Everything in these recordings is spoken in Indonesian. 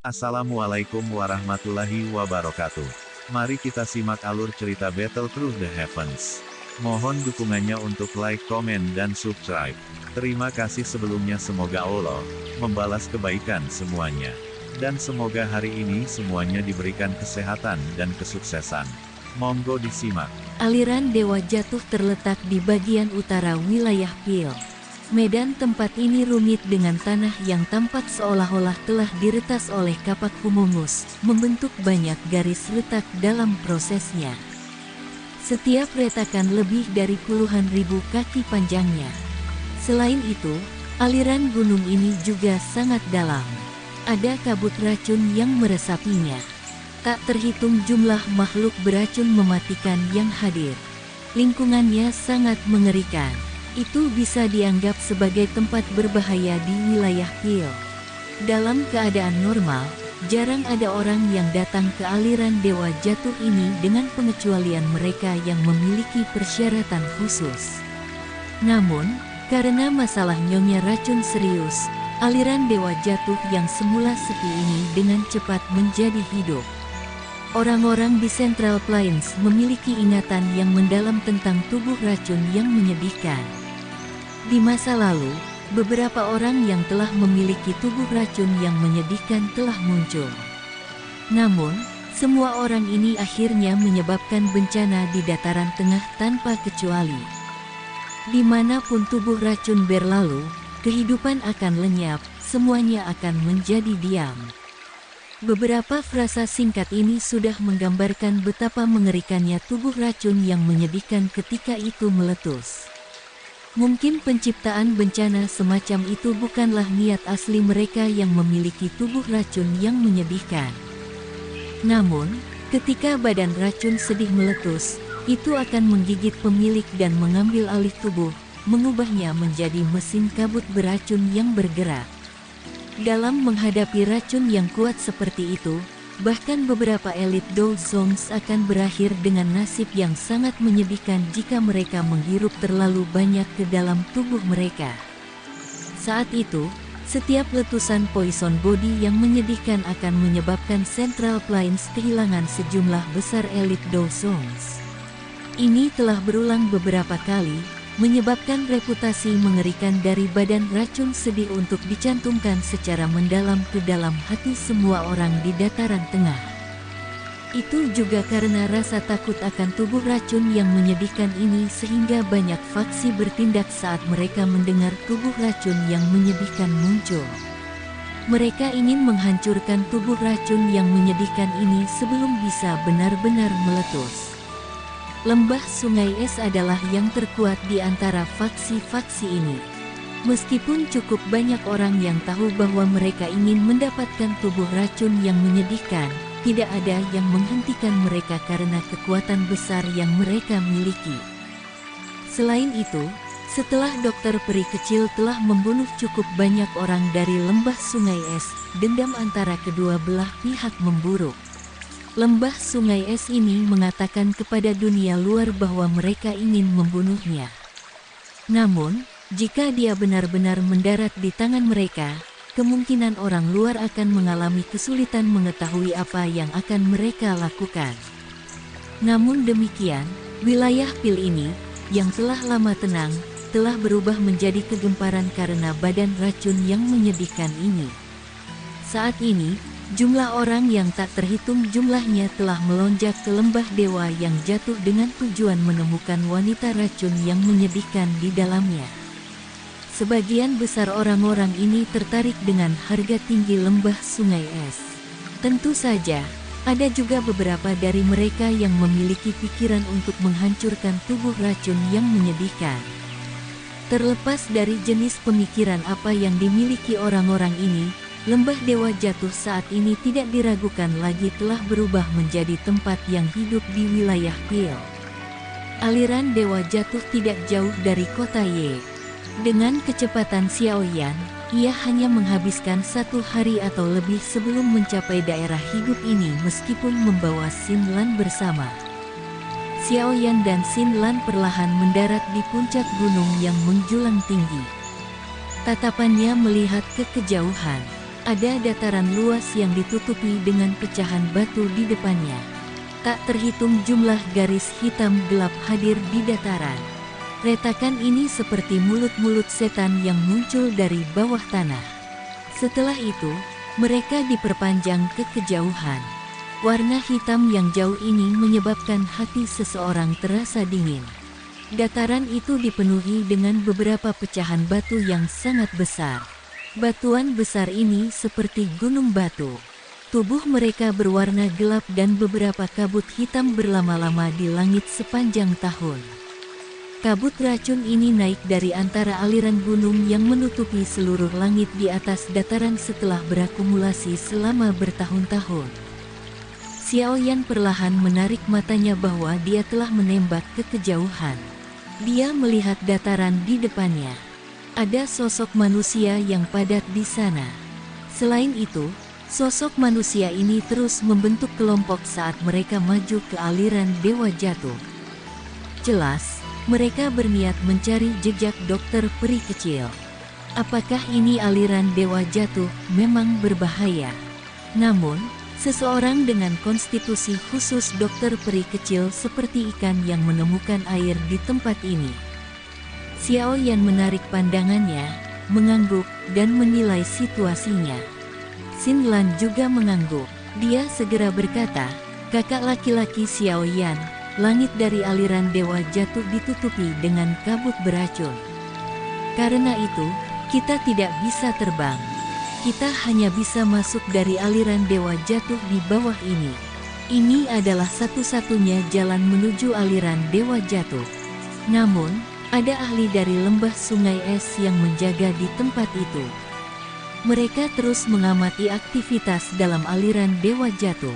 Assalamualaikum warahmatullahi wabarakatuh. Mari kita simak alur cerita Battle Through the Heavens. Mohon dukungannya untuk like, komen, dan subscribe. Terima kasih sebelumnya, semoga Allah membalas kebaikan semuanya. Dan semoga hari ini semuanya diberikan kesehatan dan kesuksesan. Monggo disimak. Aliran Dewa Jatuh terletak di bagian utara wilayah Pil. Medan tempat ini rumit dengan tanah yang tampak seolah-olah telah diretas oleh kapak humungus, membentuk banyak garis retak dalam prosesnya. Setiap retakan lebih dari puluhan ribu kaki panjangnya. Selain itu, aliran gunung ini juga sangat dalam. Ada kabut racun yang meresapinya. Tak terhitung jumlah makhluk beracun mematikan yang hadir. Lingkungannya sangat mengerikan. Itu bisa dianggap sebagai tempat berbahaya di wilayah Pil. Dalam keadaan normal, jarang ada orang yang datang ke aliran Dewa Jatuh ini dengan pengecualian mereka yang memiliki persyaratan khusus. Namun, karena masalah nyonya racun serius, aliran Dewa Jatuh yang semula sepi ini dengan cepat menjadi hidup. Orang-orang di Central Plains memiliki ingatan yang mendalam tentang tubuh racun yang menyedihkan. Di masa lalu, beberapa orang yang telah memiliki tubuh racun yang menyedihkan telah muncul. Namun, semua orang ini akhirnya menyebabkan bencana di dataran tengah tanpa kecuali. Dimanapun tubuh racun berlalu, kehidupan akan lenyap, semuanya akan menjadi diam. Beberapa frasa singkat ini sudah menggambarkan betapa mengerikannya tubuh racun yang menyedihkan ketika itu meletus. Mungkin penciptaan bencana semacam itu bukanlah niat asli mereka yang memiliki tubuh racun yang menyedihkan. Namun, ketika badan racun sedih meletus, itu akan menggigit pemilik dan mengambil alih tubuh, mengubahnya menjadi mesin kabut beracun yang bergerak. Dalam menghadapi racun yang kuat seperti itu, bahkan beberapa elit Dow Zones akan berakhir dengan nasib yang sangat menyedihkan jika mereka menghirup terlalu banyak ke dalam tubuh mereka. Saat itu, setiap letusan poison body yang menyedihkan akan menyebabkan Central Plains kehilangan sejumlah besar elit Dow Zones. Ini telah berulang beberapa kali, menyebabkan reputasi mengerikan dari badan racun sedih untuk dicantumkan secara mendalam ke dalam hati semua orang di dataran tengah. Itu juga karena rasa takut akan tubuh racun yang menyedihkan ini sehingga banyak faksi bertindak saat mereka mendengar tubuh racun yang menyedihkan muncul. Mereka ingin menghancurkan tubuh racun yang menyedihkan ini sebelum bisa benar-benar meletus. Lembah Sungai Es adalah yang terkuat di antara faksi-faksi ini. Meskipun cukup banyak orang yang tahu bahwa mereka ingin mendapatkan tubuh racun yang menyedihkan, tidak ada yang menghentikan mereka karena kekuatan besar yang mereka miliki. Selain itu, setelah dokter peri kecil telah membunuh cukup banyak orang dari Lembah Sungai Es, dendam antara kedua belah pihak memburuk. Lembah Sungai Es ini mengatakan kepada dunia luar bahwa mereka ingin membunuhnya. Namun, jika dia benar-benar mendarat di tangan mereka, kemungkinan orang luar akan mengalami kesulitan mengetahui apa yang akan mereka lakukan. Namun demikian, wilayah Pil ini, yang telah lama tenang, telah berubah menjadi kegemparan karena badan racun yang menyedihkan ini. Saat ini, jumlah orang yang tak terhitung jumlahnya telah melonjak ke lembah dewa yang jatuh dengan tujuan menemukan wanita racun yang menyedihkan di dalamnya. Sebagian besar orang-orang ini tertarik dengan harga tinggi lembah Sungai Es. Tentu saja, ada juga beberapa dari mereka yang memiliki pikiran untuk menghancurkan tubuh racun yang menyedihkan. Terlepas dari jenis pemikiran apa yang dimiliki orang-orang ini, Lembah Dewa Jatuh saat ini tidak diragukan lagi telah berubah menjadi tempat yang hidup di wilayah Pil. Aliran Dewa Jatuh tidak jauh dari kota Ye. Dengan kecepatan Xiaoyan, ia hanya menghabiskan 1 hari atau lebih sebelum mencapai daerah hidup ini meskipun membawa Xin Lan bersama. Xiaoyan dan Xin Lan perlahan mendarat di puncak gunung yang menjulang tinggi. Tatapannya melihat ke kejauhan. Ada dataran luas yang ditutupi dengan pecahan batu di depannya. Tak terhitung jumlah garis hitam gelap hadir di dataran. Retakan ini seperti mulut-mulut setan yang muncul dari bawah tanah. Setelah itu, mereka diperpanjang ke kejauhan. Warna hitam yang jauh ini menyebabkan hati seseorang terasa dingin. Dataran itu dipenuhi dengan beberapa pecahan batu yang sangat besar. Batuan besar ini seperti gunung batu. Tubuh mereka berwarna gelap dan beberapa kabut hitam berlama-lama di langit sepanjang tahun. Kabut racun ini naik dari antara aliran gunung yang menutupi seluruh langit di atas dataran setelah berakumulasi selama bertahun-tahun. Xiaoyan perlahan menarik matanya bahwa dia telah menembak ke kejauhan. Dia melihat dataran di depannya. Ada sosok manusia yang padat di sana. Selain itu, sosok manusia ini terus membentuk kelompok saat mereka maju ke aliran Dewa Jatuh. Jelas, mereka berniat mencari jejak dokter peri kecil. Apakah ini aliran Dewa Jatuh memang berbahaya? Namun, seseorang dengan konstitusi khusus dokter peri kecil seperti ikan yang menemukan air di tempat ini. Xiaoyan menarik pandangannya, mengangguk, dan menilai situasinya. Xinlan juga mengangguk. Dia segera berkata, "Kakak laki-laki Xiaoyan, langit dari aliran Dewa Jatuh ditutupi dengan kabut beracun. Karena itu, kita tidak bisa terbang. Kita hanya bisa masuk dari aliran Dewa Jatuh di bawah ini. Ini adalah satu-satunya jalan menuju aliran Dewa Jatuh. Namun, ada ahli dari lembah sungai es yang menjaga di tempat itu." Mereka terus mengamati aktivitas dalam aliran Dewa Jatuh.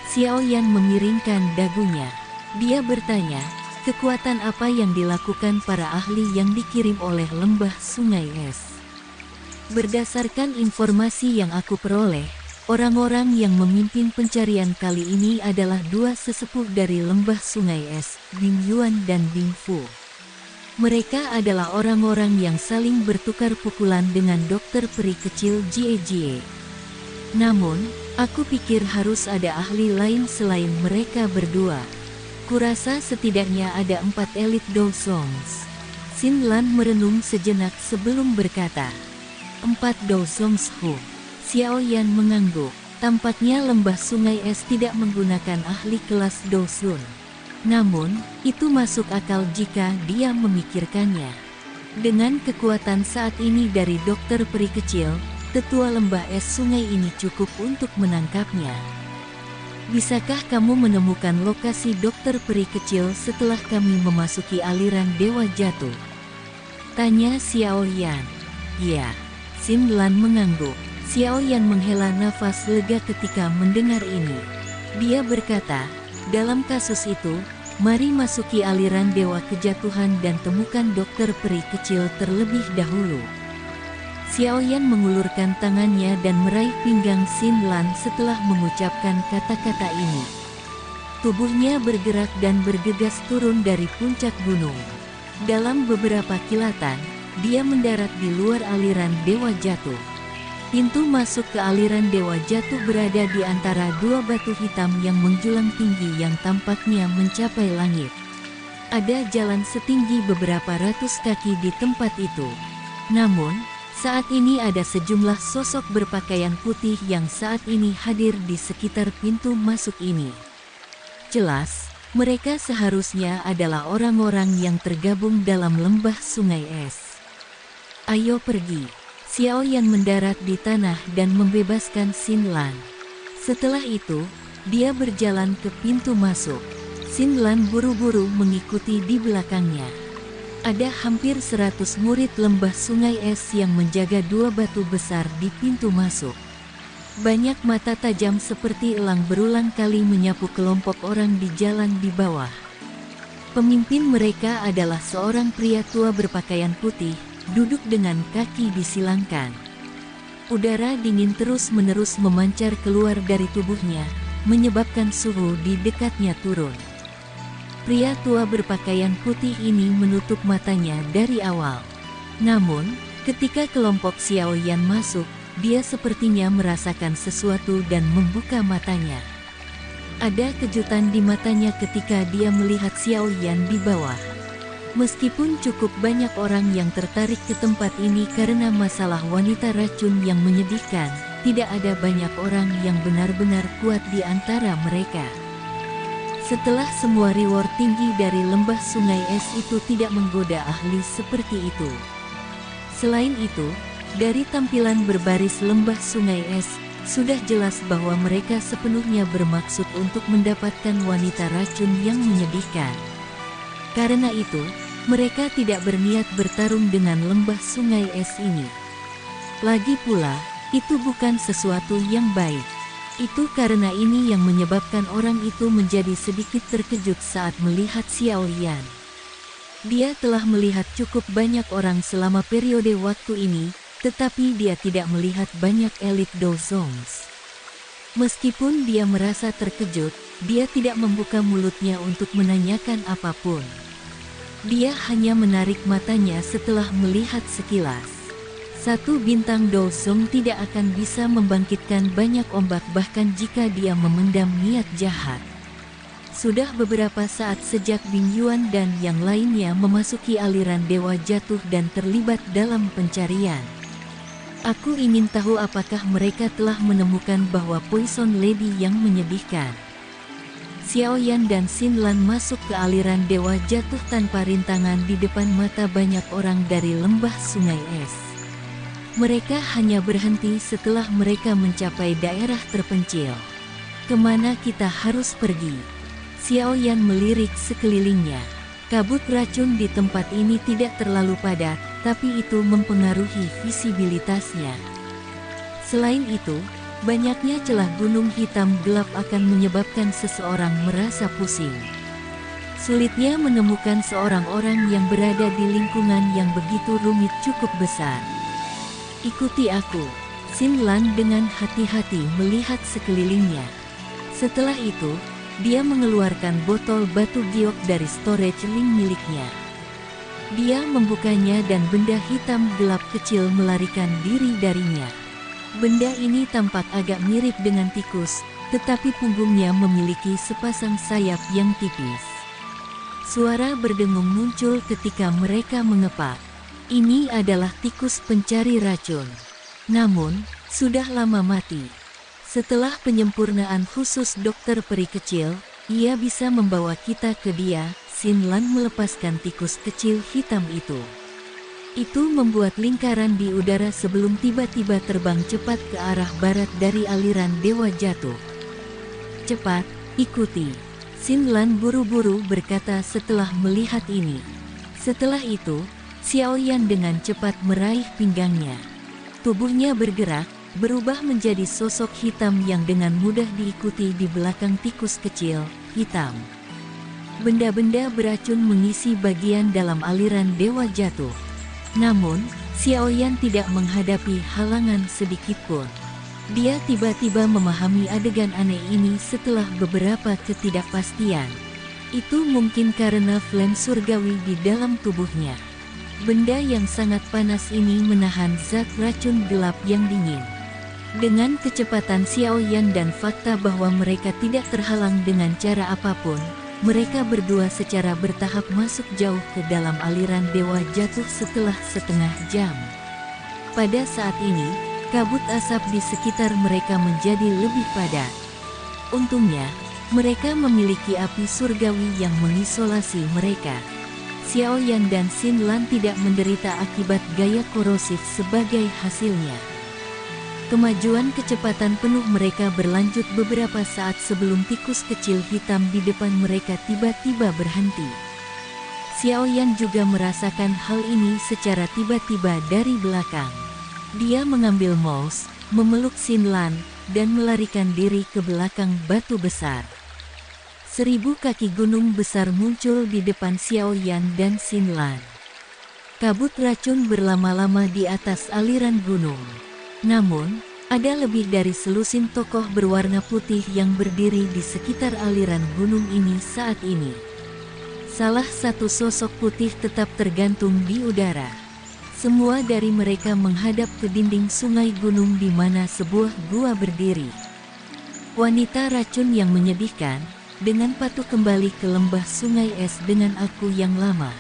Xiaoyan memiringkan dagunya. Dia bertanya, kekuatan apa yang dilakukan para ahli yang dikirim oleh lembah sungai es? Berdasarkan informasi yang aku peroleh, orang-orang yang memimpin pencarian kali ini adalah dua sesepuh dari lembah sungai es, Bing Yuan dan Bing Fu. Mereka adalah orang-orang yang saling bertukar pukulan dengan dokter peri kecil Jie Jie. Namun, aku pikir harus ada ahli lain selain mereka berdua. Kurasa setidaknya ada 4 elit Dousongs. Xinlan merenung sejenak sebelum berkata, 4 Dousongs Hu. Xiaoyan mengangguk. Tampaknya lembah sungai es tidak menggunakan ahli kelas Dousun. Namun, itu masuk akal jika dia memikirkannya. Dengan kekuatan saat ini dari dokter peri kecil, tetua lembah es sungai ini cukup untuk menangkapnya. Bisakah kamu menemukan lokasi dokter peri kecil setelah kami memasuki aliran Dewa Jatuh? Tanya Xiaoyan. Ya, Xinlan mengangguk. Xiaoyan menghela nafas lega ketika mendengar ini. Dia berkata, dalam kasus itu, mari masuki aliran Dewa Kejatuhan dan temukan dokter peri kecil terlebih dahulu. Xiaoyan mengulurkan tangannya dan meraih pinggang Xinlan setelah mengucapkan kata-kata ini. Tubuhnya bergerak dan bergegas turun dari puncak gunung. Dalam beberapa kilatan, dia mendarat di luar aliran Dewa Jatuh. Pintu masuk ke aliran Dewa Jatuh berada di antara dua batu hitam yang menjulang tinggi yang tampaknya mencapai langit. Ada jalan setinggi beberapa ratus kaki di tempat itu. Namun, saat ini ada sejumlah sosok berpakaian putih yang saat ini hadir di sekitar pintu masuk ini. Jelas, mereka seharusnya adalah orang-orang yang tergabung dalam lembah sungai es. Ayo pergi. Xiaoyan mendarat di tanah dan membebaskan Xinlan. Setelah itu, dia berjalan ke pintu masuk. Xinlan buru-buru mengikuti di belakangnya. Ada hampir 100 murid lembah sungai es yang menjaga dua batu besar di pintu masuk. Banyak mata tajam seperti elang berulang kali menyapu kelompok orang di jalan di bawah. Pemimpin mereka adalah seorang pria tua berpakaian putih, duduk dengan kaki disilangkan. Udara dingin terus-menerus memancar keluar dari tubuhnya, menyebabkan suhu di dekatnya turun. Pria tua berpakaian putih ini menutup matanya dari awal. Namun, ketika kelompok Xiaoyan masuk, dia sepertinya merasakan sesuatu dan membuka matanya. Ada kejutan di matanya ketika dia melihat Xiao Yan di bawah. Meskipun cukup banyak orang yang tertarik ke tempat ini karena masalah wanita racun yang menyedihkan, tidak ada banyak orang yang benar-benar kuat di antara mereka. Setelah semua reward tinggi dari lembah sungai es itu tidak menggoda ahli seperti itu. Selain itu, dari tampilan berbaris lembah sungai es, sudah jelas bahwa mereka sepenuhnya bermaksud untuk mendapatkan wanita racun yang menyedihkan. Karena itu, mereka tidak berniat bertarung dengan lembah sungai es ini. Lagi pula, itu bukan sesuatu yang baik. Itu karena ini yang menyebabkan orang itu menjadi sedikit terkejut saat melihat Xiao Yan. Dia telah melihat cukup banyak orang selama periode waktu ini, tetapi dia tidak melihat banyak elit Dozongs. Meskipun dia merasa terkejut, dia tidak membuka mulutnya untuk menanyakan apapun. Dia hanya menarik matanya setelah melihat sekilas. Satu bintang Dozong tidak akan bisa membangkitkan banyak ombak bahkan jika dia memendam niat jahat. Sudah beberapa saat sejak Bing Yuan dan yang lainnya memasuki aliran Dewa Jatuh dan terlibat dalam pencarian. Aku ingin tahu apakah mereka telah menemukan bahwa Poison Lady yang menyedihkan. Xiao Yan dan Xin Lan masuk ke aliran Dewa Jatuh tanpa rintangan di depan mata banyak orang dari lembah sungai es. Mereka hanya berhenti setelah mereka mencapai daerah terpencil. Kemana kita harus pergi? Xiao Yan melirik sekelilingnya. Kabut racun di tempat ini tidak terlalu padat, tapi itu mempengaruhi visibilitasnya. Selain itu, banyaknya celah gunung hitam gelap akan menyebabkan seseorang merasa pusing. Sulitnya menemukan seorang orang yang berada di lingkungan yang begitu rumit cukup besar. Ikuti aku. Xin Lan dengan hati-hati melihat sekelilingnya. Setelah itu, dia mengeluarkan botol batu giok dari storage link miliknya. Dia membukanya dan benda hitam gelap kecil melarikan diri darinya. Benda ini tampak agak mirip dengan tikus, tetapi punggungnya memiliki sepasang sayap yang tipis. Suara berdengung muncul ketika mereka mengepak. Ini adalah tikus pencari racun. Namun, sudah lama mati. Setelah penyempurnaan khusus dokter peri kecil, ia bisa membawa kita ke dia. Xin Lan melepaskan tikus kecil hitam itu. Itu membuat lingkaran di udara sebelum tiba-tiba terbang cepat ke arah barat dari aliran Dewa Jatuh. Cepat, ikuti. Xin Lan buru-buru berkata setelah melihat ini. Setelah itu, Xiao Yan dengan cepat meraih pinggangnya. Tubuhnya bergerak, berubah menjadi sosok hitam yang dengan mudah diikuti di belakang tikus kecil, hitam. Benda-benda beracun mengisi bagian dalam aliran Dewa Jatuh. Namun, Xiao Yan tidak menghadapi halangan sedikitpun. Dia tiba-tiba memahami adegan aneh ini setelah beberapa ketidakpastian. Itu mungkin karena flame surgawi di dalam tubuhnya. Benda yang sangat panas ini menahan zat racun gelap yang dingin. Dengan kecepatan Xiao Yan dan fakta bahwa mereka tidak terhalang dengan cara apapun, mereka berdua secara bertahap masuk jauh ke dalam aliran Dewa Jatuh setelah setengah jam. Pada saat ini, kabut asap di sekitar mereka menjadi lebih padat. Untungnya, mereka memiliki api surgawi yang mengisolasi mereka. Xiao Yan dan Xin Lan tidak menderita akibat gaya korosif sebagai hasilnya. Kemajuan kecepatan penuh mereka berlanjut beberapa saat sebelum tikus kecil hitam di depan mereka tiba-tiba berhenti. Xiao Yan juga merasakan hal ini secara tiba-tiba dari belakang. Dia mengambil mouse, memeluk Xin Lan, dan melarikan diri ke belakang batu besar. 1000 kaki gunung besar muncul di depan Xiao Yan dan Xin Lan. Kabut racun berlama-lama di atas aliran gunung. Namun, ada lebih dari selusin tokoh berwarna putih yang berdiri di sekitar aliran gunung ini saat ini. Salah satu sosok putih tetap tergantung di udara. Semua dari mereka menghadap ke dinding sungai gunung di mana sebuah gua berdiri. Wanita racun yang menyedihkan, dengan patuh kembali ke lembah sungai es dengan aku yang lama.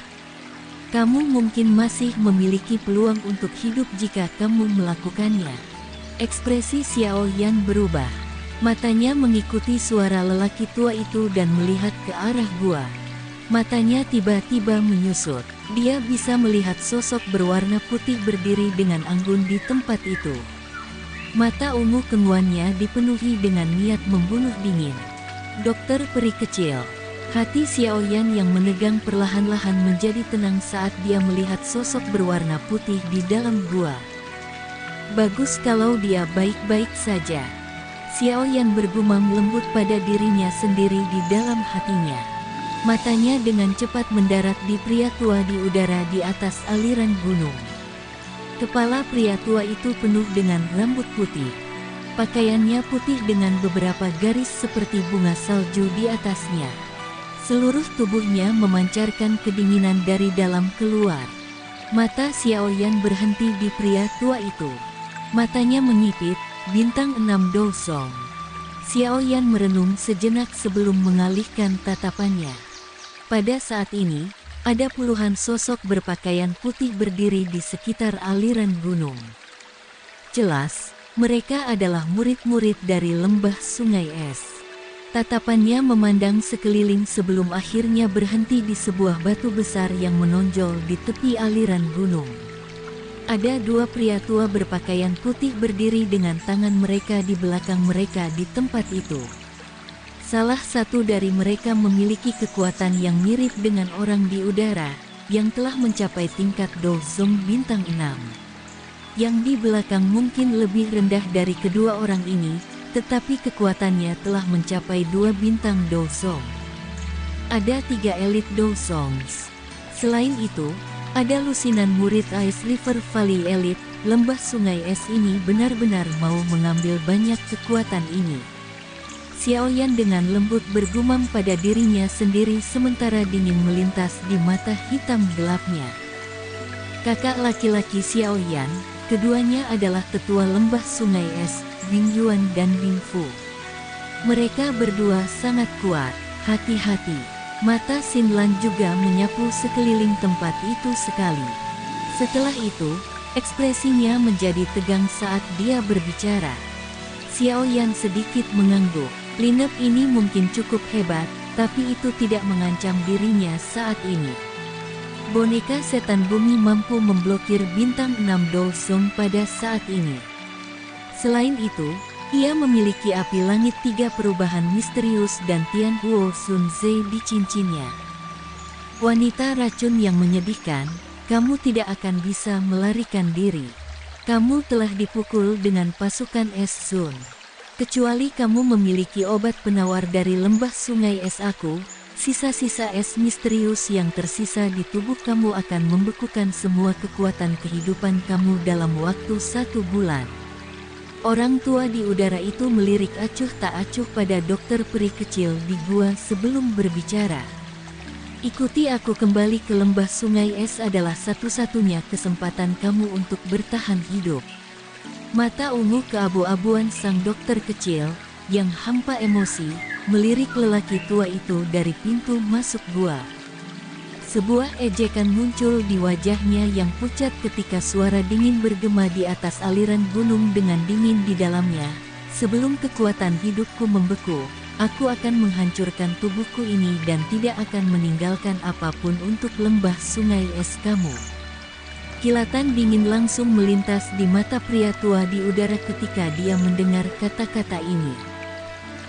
Kamu mungkin masih memiliki peluang untuk hidup jika kamu melakukannya. Ekspresi Xiao Yan berubah. Matanya mengikuti suara lelaki tua itu dan melihat ke arah gua. Matanya tiba-tiba menyusut. Dia bisa melihat sosok berwarna putih berdiri dengan anggun di tempat itu. Mata ungu kenguannya dipenuhi dengan niat membunuh dingin. Dokter peri kecil. Hati Xiao Yan yang menegang perlahan-lahan menjadi tenang saat dia melihat sosok berwarna putih di dalam gua. Bagus kalau dia baik-baik saja. Xiao Yan bergumam lembut pada dirinya sendiri di dalam hatinya. Matanya dengan cepat mendarat di pria tua di udara di atas aliran gunung. Kepala pria tua itu penuh dengan rambut putih. Pakaiannya putih dengan beberapa garis seperti bunga salju di atasnya. Seluruh tubuhnya memancarkan kedinginan dari dalam keluar. Mata Xiao Yan berhenti di pria tua itu. Matanya menyipit, bintang 6 Do Song. Xiao Yan merenung sejenak sebelum mengalihkan tatapannya. Pada saat ini, ada puluhan sosok berpakaian putih berdiri di sekitar aliran gunung. Jelas, mereka adalah murid-murid dari lembah sungai es. Tatapannya memandang sekeliling sebelum akhirnya berhenti di sebuah batu besar yang menonjol di tepi aliran gunung. Ada dua pria tua berpakaian putih berdiri dengan tangan mereka di belakang mereka di tempat itu. Salah satu dari mereka memiliki kekuatan yang mirip dengan orang di udara, yang telah mencapai tingkat Do Song bintang 6. Yang di belakang mungkin lebih rendah dari kedua orang ini, tetapi kekuatannya telah mencapai 2 bintang Do Song. Ada 3 elit Do Songs. Selain itu, ada lusinan murid Ice River Valley Elite. Lembah sungai es ini benar-benar mau mengambil banyak kekuatan ini. Xiao Yan dengan lembut bergumam pada dirinya sendiri sementara dingin melintas di mata hitam gelapnya. Kakak laki-laki Xiao Yan, keduanya adalah tetua lembah sungai es, Bing Yuan dan Bing Fu. Mereka berdua sangat kuat, hati-hati. Mata Xin Lan juga menyapu sekeliling tempat itu sekali. Setelah itu, ekspresinya menjadi tegang saat dia berbicara. Xiao Yan sedikit mengangguk. Lineup ini mungkin cukup hebat, tapi itu tidak mengancam dirinya saat ini. Boneka setan bumi mampu memblokir bintang 6 Do Song pada saat ini. Selain itu, ia memiliki api langit 3 perubahan misterius dan Tian Huo Sun Ze di cincinnya. Wanita racun yang menyedihkan, kamu tidak akan bisa melarikan diri. Kamu telah dipukul dengan pasukan es Sun. Kecuali kamu memiliki obat penawar dari lembah sungai es aku, sisa-sisa es misterius yang tersisa di tubuh kamu akan membekukan semua kekuatan kehidupan kamu dalam waktu 1 bulan. Orang tua di udara itu melirik acuh tak acuh pada dokter peri kecil di gua sebelum berbicara. Ikuti aku kembali ke lembah sungai es adalah satu-satunya kesempatan kamu untuk bertahan hidup. Mata ungu keabu-abuan sang dokter kecil, yang hampa emosi, melirik lelaki tua itu dari pintu masuk gua. Sebuah ejekan muncul di wajahnya yang pucat ketika suara dingin bergema di atas aliran gunung dengan dingin di dalamnya. Sebelum kekuatan hidupku membeku, aku akan menghancurkan tubuhku ini dan tidak akan meninggalkan apapun untuk lembah sungai es kamu. Kilatan dingin langsung melintas di mata pria tua di udara ketika dia mendengar kata-kata ini.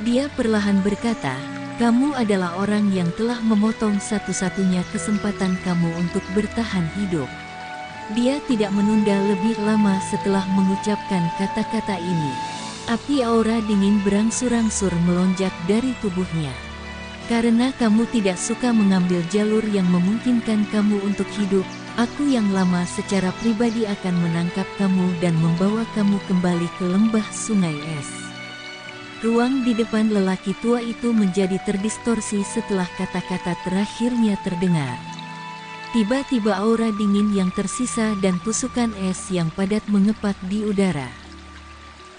Dia perlahan berkata, kamu adalah orang yang telah memotong satu-satunya kesempatan kamu untuk bertahan hidup. Dia tidak menunda lebih lama setelah mengucapkan kata-kata ini. Api aura dingin berangsur-angsur melonjak dari tubuhnya. Karena kamu tidak suka mengambil jalur yang memungkinkan kamu untuk hidup, aku yang lama secara pribadi akan menangkap kamu dan membawa kamu kembali ke lembah sungai es. Ruang di depan lelaki tua itu menjadi terdistorsi setelah kata-kata terakhirnya terdengar. Tiba-tiba aura dingin yang tersisa dan tusukan es yang padat mengepak di udara.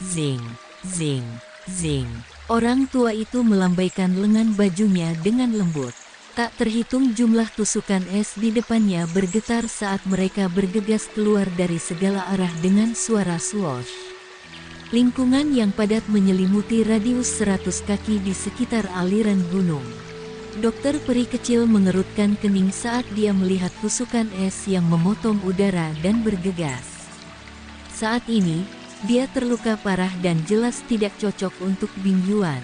Zing, zing, zing. Orang tua itu melambaikan lengan bajunya dengan lembut. Tak terhitung jumlah tusukan es di depannya bergetar saat mereka bergegas keluar dari segala arah dengan suara swoosh. Lingkungan yang padat menyelimuti radius 100 kaki di sekitar aliran gunung. Dokter peri kecil mengerutkan kening saat dia melihat tusukan es yang memotong udara dan bergegas. Saat ini, dia terluka parah dan jelas tidak cocok untuk Bing Yuan.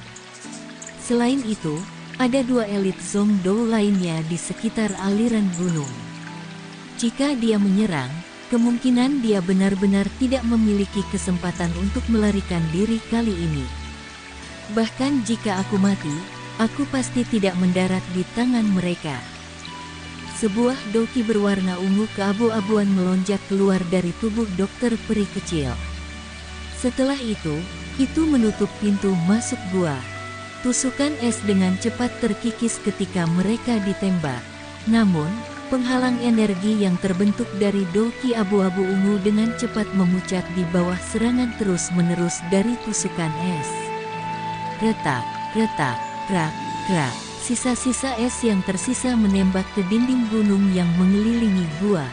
Selain itu, ada 2 elit Zhongdou lainnya di sekitar aliran gunung. Jika dia menyerang, kemungkinan dia benar-benar tidak memiliki kesempatan untuk melarikan diri kali ini. Bahkan jika aku mati, aku pasti tidak mendarat di tangan mereka. Sebuah doki berwarna ungu keabu-abuan melonjak keluar dari tubuh dokter peri kecil. Setelah itu menutup pintu masuk gua. Tusukan es dengan cepat terkikis ketika mereka ditembak. Namun, penghalang energi yang terbentuk dari doki abu-abu ungu dengan cepat memucat di bawah serangan terus-menerus dari tusukan es. Retak, retak, krak, krak. Sisa-sisa es yang tersisa menembak ke dinding gunung yang mengelilingi gua.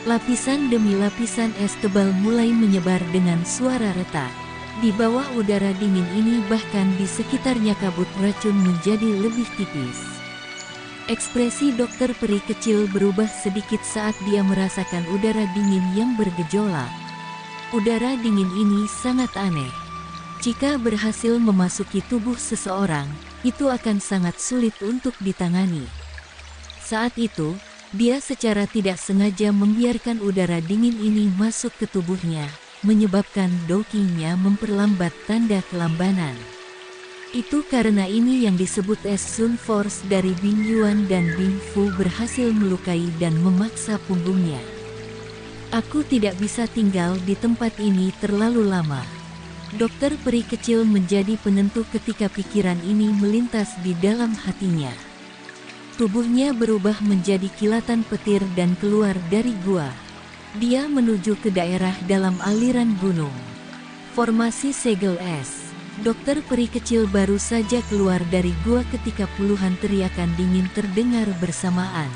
Lapisan demi lapisan es tebal mulai menyebar dengan suara retak. Di bawah udara dingin ini bahkan di sekitarnya kabut racun menjadi lebih tipis. Ekspresi dokter peri kecil berubah sedikit saat dia merasakan udara dingin yang bergejolak. Udara dingin ini sangat aneh. Jika berhasil memasuki tubuh seseorang, itu akan sangat sulit untuk ditangani. Saat itu, dia secara tidak sengaja membiarkan udara dingin ini masuk ke tubuhnya, menyebabkan dokinya memperlambat tanda kelambanan. Itu karena ini yang disebut es Sun Force dari Bing Yuan dan Bing Fu berhasil melukai dan memaksa punggungnya. Aku tidak bisa tinggal di tempat ini terlalu lama. Dokter peri kecil menjadi penentu ketika pikiran ini melintas di dalam hatinya. Tubuhnya berubah menjadi kilatan petir dan keluar dari gua. Dia menuju ke daerah dalam aliran gunung. Formasi segel es. Dokter peri kecil baru saja keluar dari gua ketika puluhan teriakan dingin terdengar bersamaan.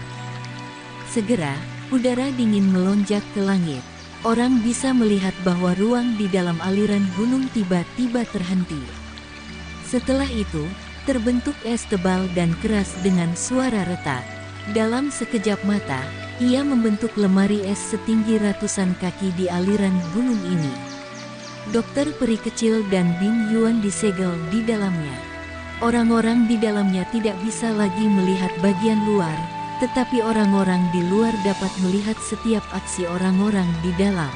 Segera, udara dingin melonjak ke langit. Orang bisa melihat bahwa ruang di dalam aliran gunung tiba-tiba terhenti. Setelah itu, terbentuk es tebal dan keras dengan suara retak. Dalam sekejap mata, ia membentuk lemari es setinggi ratusan kaki di aliran gunung ini. Dokter peri kecil dan Bing Yuan disegel di dalamnya. Orang-orang di dalamnya tidak bisa lagi melihat bagian luar, tetapi orang-orang di luar dapat melihat setiap aksi orang-orang di dalam.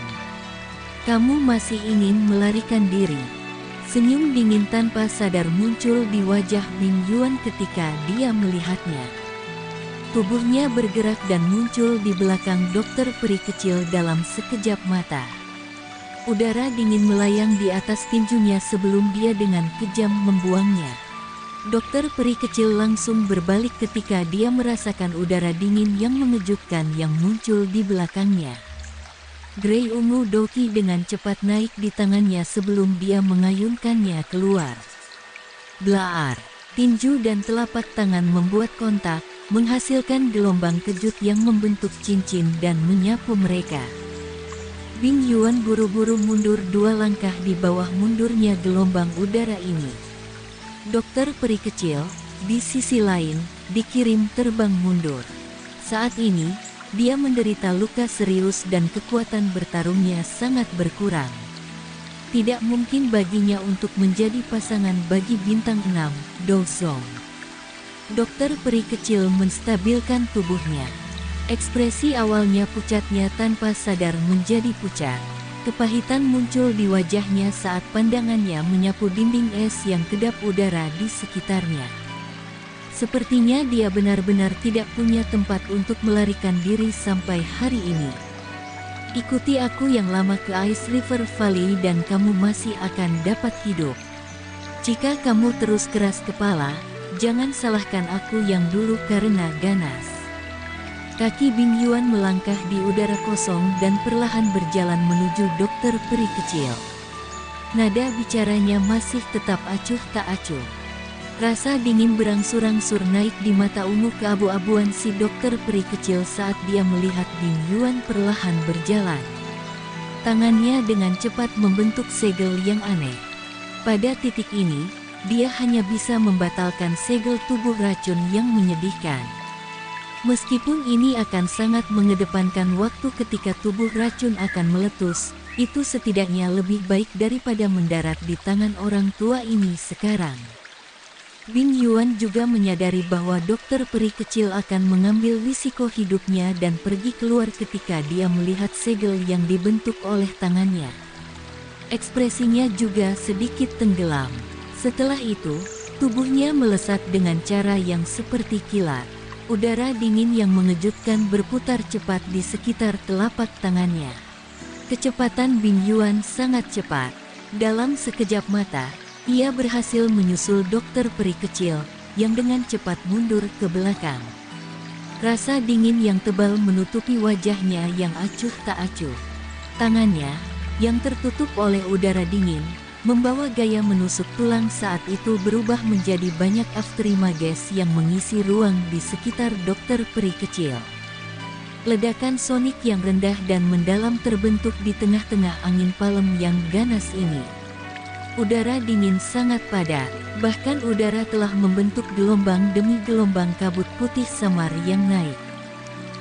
Kamu masih ingin melarikan diri? Senyum dingin tanpa sadar muncul di wajah Bing Yuan ketika dia melihatnya. Tubuhnya bergerak dan muncul di belakang dokter peri kecil dalam sekejap mata. Udara dingin melayang di atas tinjunya sebelum dia dengan kejam membuangnya. Dokter peri kecil langsung berbalik ketika dia merasakan udara dingin yang mengejutkan yang muncul di belakangnya. Grey ungu doki dengan cepat naik di tangannya sebelum dia mengayunkannya keluar. Blaar, tinju dan telapak tangan membuat kontak, menghasilkan gelombang kejut yang membentuk cincin dan menyapu mereka. Bing Yuan buru-buru mundur 2 langkah di bawah mundurnya gelombang udara ini. Dokter peri kecil, di sisi lain, dikirim terbang mundur. Saat ini, dia menderita luka serius dan kekuatan bertarungnya sangat berkurang. Tidak mungkin baginya untuk menjadi pasangan bagi bintang 6, Do Zong. Dokter peri kecil menstabilkan tubuhnya. Ekspresi awalnya pucatnya tanpa sadar menjadi pucat. Kepahitan muncul di wajahnya saat pandangannya menyapu dinding es yang kedap udara di sekitarnya. Sepertinya dia benar-benar tidak punya tempat untuk melarikan diri sampai hari ini. Ikuti aku yang lama ke Ice River Valley dan kamu masih akan dapat hidup. Jika kamu terus keras kepala, jangan salahkan aku yang dulu karena ganas. Kaki Bing Yuan melangkah di udara kosong dan perlahan berjalan menuju dokter peri kecil. Nada bicaranya masih tetap acuh tak acuh. Rasa dingin berangsur-angsur naik di mata ungu keabu-abuan si dokter peri kecil saat dia melihat Bing Yuan perlahan berjalan. Tangannya dengan cepat membentuk segel yang aneh. Pada titik ini, dia hanya bisa membatalkan segel tubuh racun yang menyedihkan. Meskipun ini akan sangat mengedepankan waktu ketika tubuh racun akan meletus, itu setidaknya lebih baik daripada mendarat di tangan orang tua ini sekarang. Bing Yuan juga menyadari bahwa dokter peri kecil akan mengambil risiko hidupnya dan pergi keluar ketika dia melihat segel yang dibentuk oleh tangannya. Ekspresinya juga sedikit tenggelam. Setelah itu, tubuhnya melesat dengan cara yang seperti kilat. Udara dingin yang mengejutkan berputar cepat di sekitar telapak tangannya. Kecepatan Bing Yuan sangat cepat. Dalam sekejap mata, ia berhasil menyusul dokter peri kecil, yang dengan cepat mundur ke belakang. Rasa dingin yang tebal menutupi wajahnya yang acuh tak acuh. Tangannya, yang tertutup oleh udara dingin, membawa gaya menusuk tulang saat itu berubah menjadi banyak afterimages yang mengisi ruang di sekitar dokter peri kecil. Ledakan sonik yang rendah dan mendalam terbentuk di tengah-tengah angin palem yang ganas ini. Udara dingin sangat padat, bahkan udara telah membentuk gelombang demi gelombang kabut putih samar yang naik.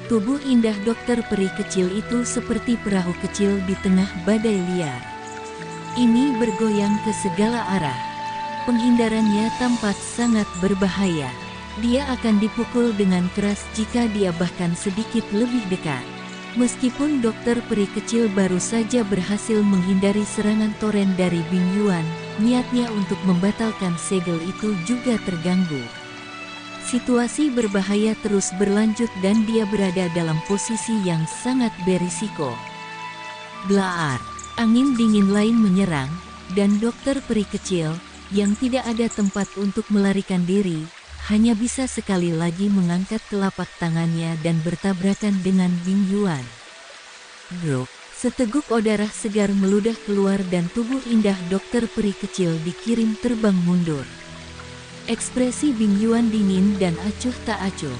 Tubuh indah dokter peri kecil itu seperti perahu kecil di tengah badai liar. Ini bergoyang ke segala arah. Penghindarannya tampak sangat berbahaya. Dia akan dipukul dengan keras jika dia bahkan sedikit lebih dekat. Meskipun dokter peri kecil baru saja berhasil menghindari serangan toren dari Bing Yuan, niatnya untuk membatalkan segel itu juga terganggu. Situasi berbahaya terus berlanjut dan dia berada dalam posisi yang sangat berisiko. Blaar, angin dingin lain menyerang, dan dokter peri kecil, yang tidak ada tempat untuk melarikan diri, hanya bisa sekali lagi mengangkat telapak tangannya dan bertabrakan dengan Bing Yuan. Brok, seteguk udara segar meludah keluar dan tubuh indah dokter peri kecil dikirim terbang mundur. Ekspresi Bing Yuan dingin dan acuh tak acuh.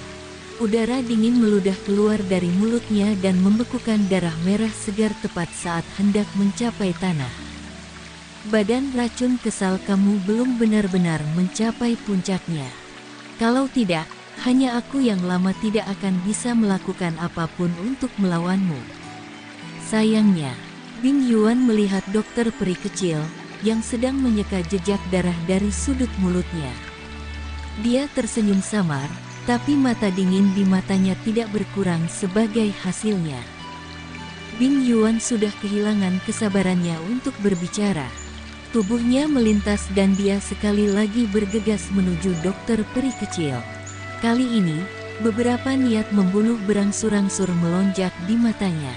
Udara dingin meludah keluar dari mulutnya dan membekukan darah merah segar tepat saat hendak mencapai tanah. Badan racun kesal kamu belum benar-benar mencapai puncaknya. Kalau tidak, hanya aku yang lama tidak akan bisa melakukan apapun untuk melawanmu. Sayangnya, Bing Yuan melihat dokter peri kecil, yang sedang menyeka jejak darah dari sudut mulutnya. Dia tersenyum samar, tapi mata dingin di matanya tidak berkurang sebagai hasilnya. Bing Yuan sudah kehilangan kesabarannya untuk berbicara. Tubuhnya melintas dan dia sekali lagi bergegas menuju dokter peri kecil. Kali ini, beberapa niat membunuh berangsur-angsur melonjak di matanya.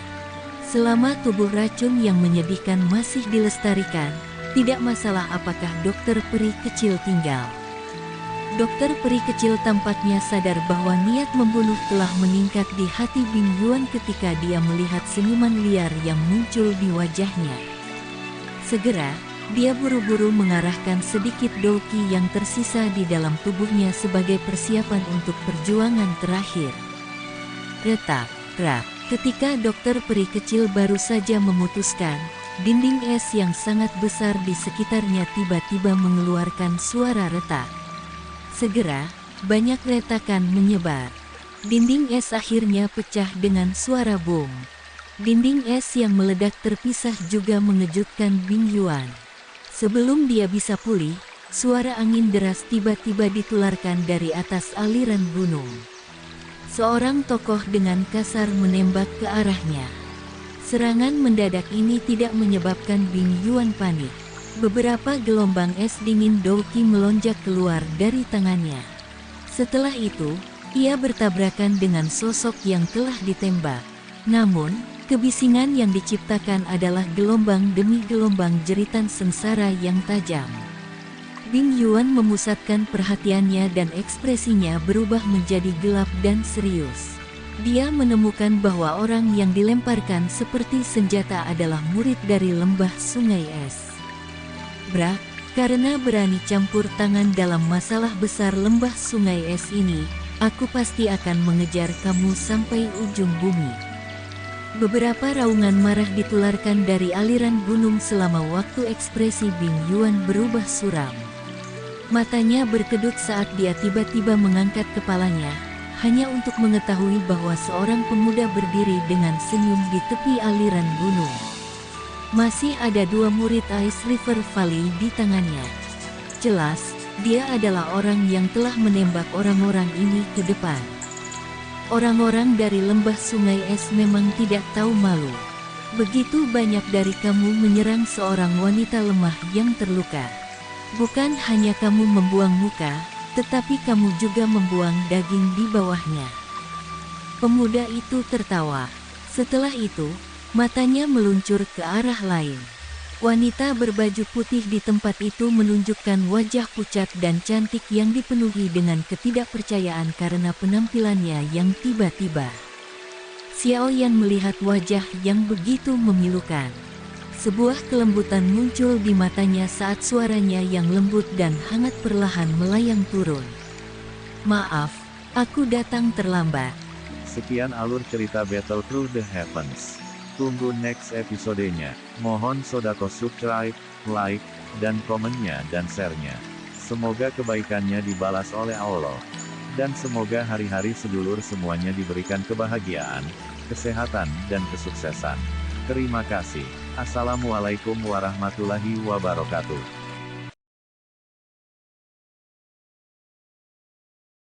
Selama tubuh racun yang menyedihkan masih dilestarikan, tidak masalah apakah dokter peri kecil tinggal. Dokter peri kecil tampaknya sadar bahwa niat membunuh telah meningkat di hati Bing Yuan ketika dia melihat senyuman liar yang muncul di wajahnya. Segera, dia buru-buru mengarahkan sedikit douki yang tersisa di dalam tubuhnya sebagai persiapan untuk perjuangan terakhir. Retak, rak, ketika dokter peri kecil baru saja memutuskan, dinding es yang sangat besar di sekitarnya tiba-tiba mengeluarkan suara retak. Segera, banyak retakan menyebar. Dinding es akhirnya pecah dengan suara boom. Dinding es yang meledak terpisah juga mengejutkan Bing Yuan. Sebelum dia bisa pulih, suara angin deras tiba-tiba ditularkan dari atas aliran gunung. Seorang tokoh dengan kasar menembak ke arahnya. Serangan mendadak ini tidak menyebabkan Bing Yuan panik. Beberapa gelombang es dingin douki melonjak keluar dari tangannya. Setelah itu, ia bertabrakan dengan sosok yang telah ditembak. Namun, kebisingan yang diciptakan adalah gelombang demi gelombang jeritan sengsara yang tajam. Bing Yuan memusatkan perhatiannya dan ekspresinya berubah menjadi gelap dan serius. Dia menemukan bahwa orang yang dilemparkan seperti senjata adalah murid dari lembah sungai es. Brak, karena berani campur tangan dalam masalah besar lembah sungai es ini, aku pasti akan mengejar kamu sampai ujung bumi. Beberapa raungan marah ditularkan dari aliran gunung selama waktu ekspresi Bing Yuan berubah suram. Matanya berkedut saat dia tiba-tiba mengangkat kepalanya, hanya untuk mengetahui bahwa seorang pemuda berdiri dengan senyum di tepi aliran gunung. Masih ada 2 murid Ice River Valley di tangannya. Jelas, dia adalah orang yang telah menembak orang-orang ini ke depan. Orang-orang dari lembah sungai es memang tidak tahu malu. Begitu banyak dari kamu menyerang seorang wanita lemah yang terluka. Bukan hanya kamu membuang muka, tetapi kamu juga membuang daging di bawahnya. Pemuda itu tertawa. Setelah itu, matanya meluncur ke arah lain. Wanita berbaju putih di tempat itu menunjukkan wajah pucat dan cantik yang dipenuhi dengan ketidakpercayaan karena penampilannya yang tiba-tiba. Xiao Yan melihat wajah yang begitu memilukan. Sebuah kelembutan muncul di matanya saat suaranya yang lembut dan hangat perlahan melayang turun. Maaf, aku datang terlambat. Sekian alur cerita Battle Through the Heavens. Tunggu next episodenya. Mohon sodako subscribe, like, dan komennya dan share-nya. Semoga kebaikannya dibalas oleh Allah. Dan semoga hari-hari sedulur semuanya diberikan kebahagiaan, kesehatan, dan kesuksesan. Terima kasih. Assalamualaikum warahmatullahi wabarakatuh.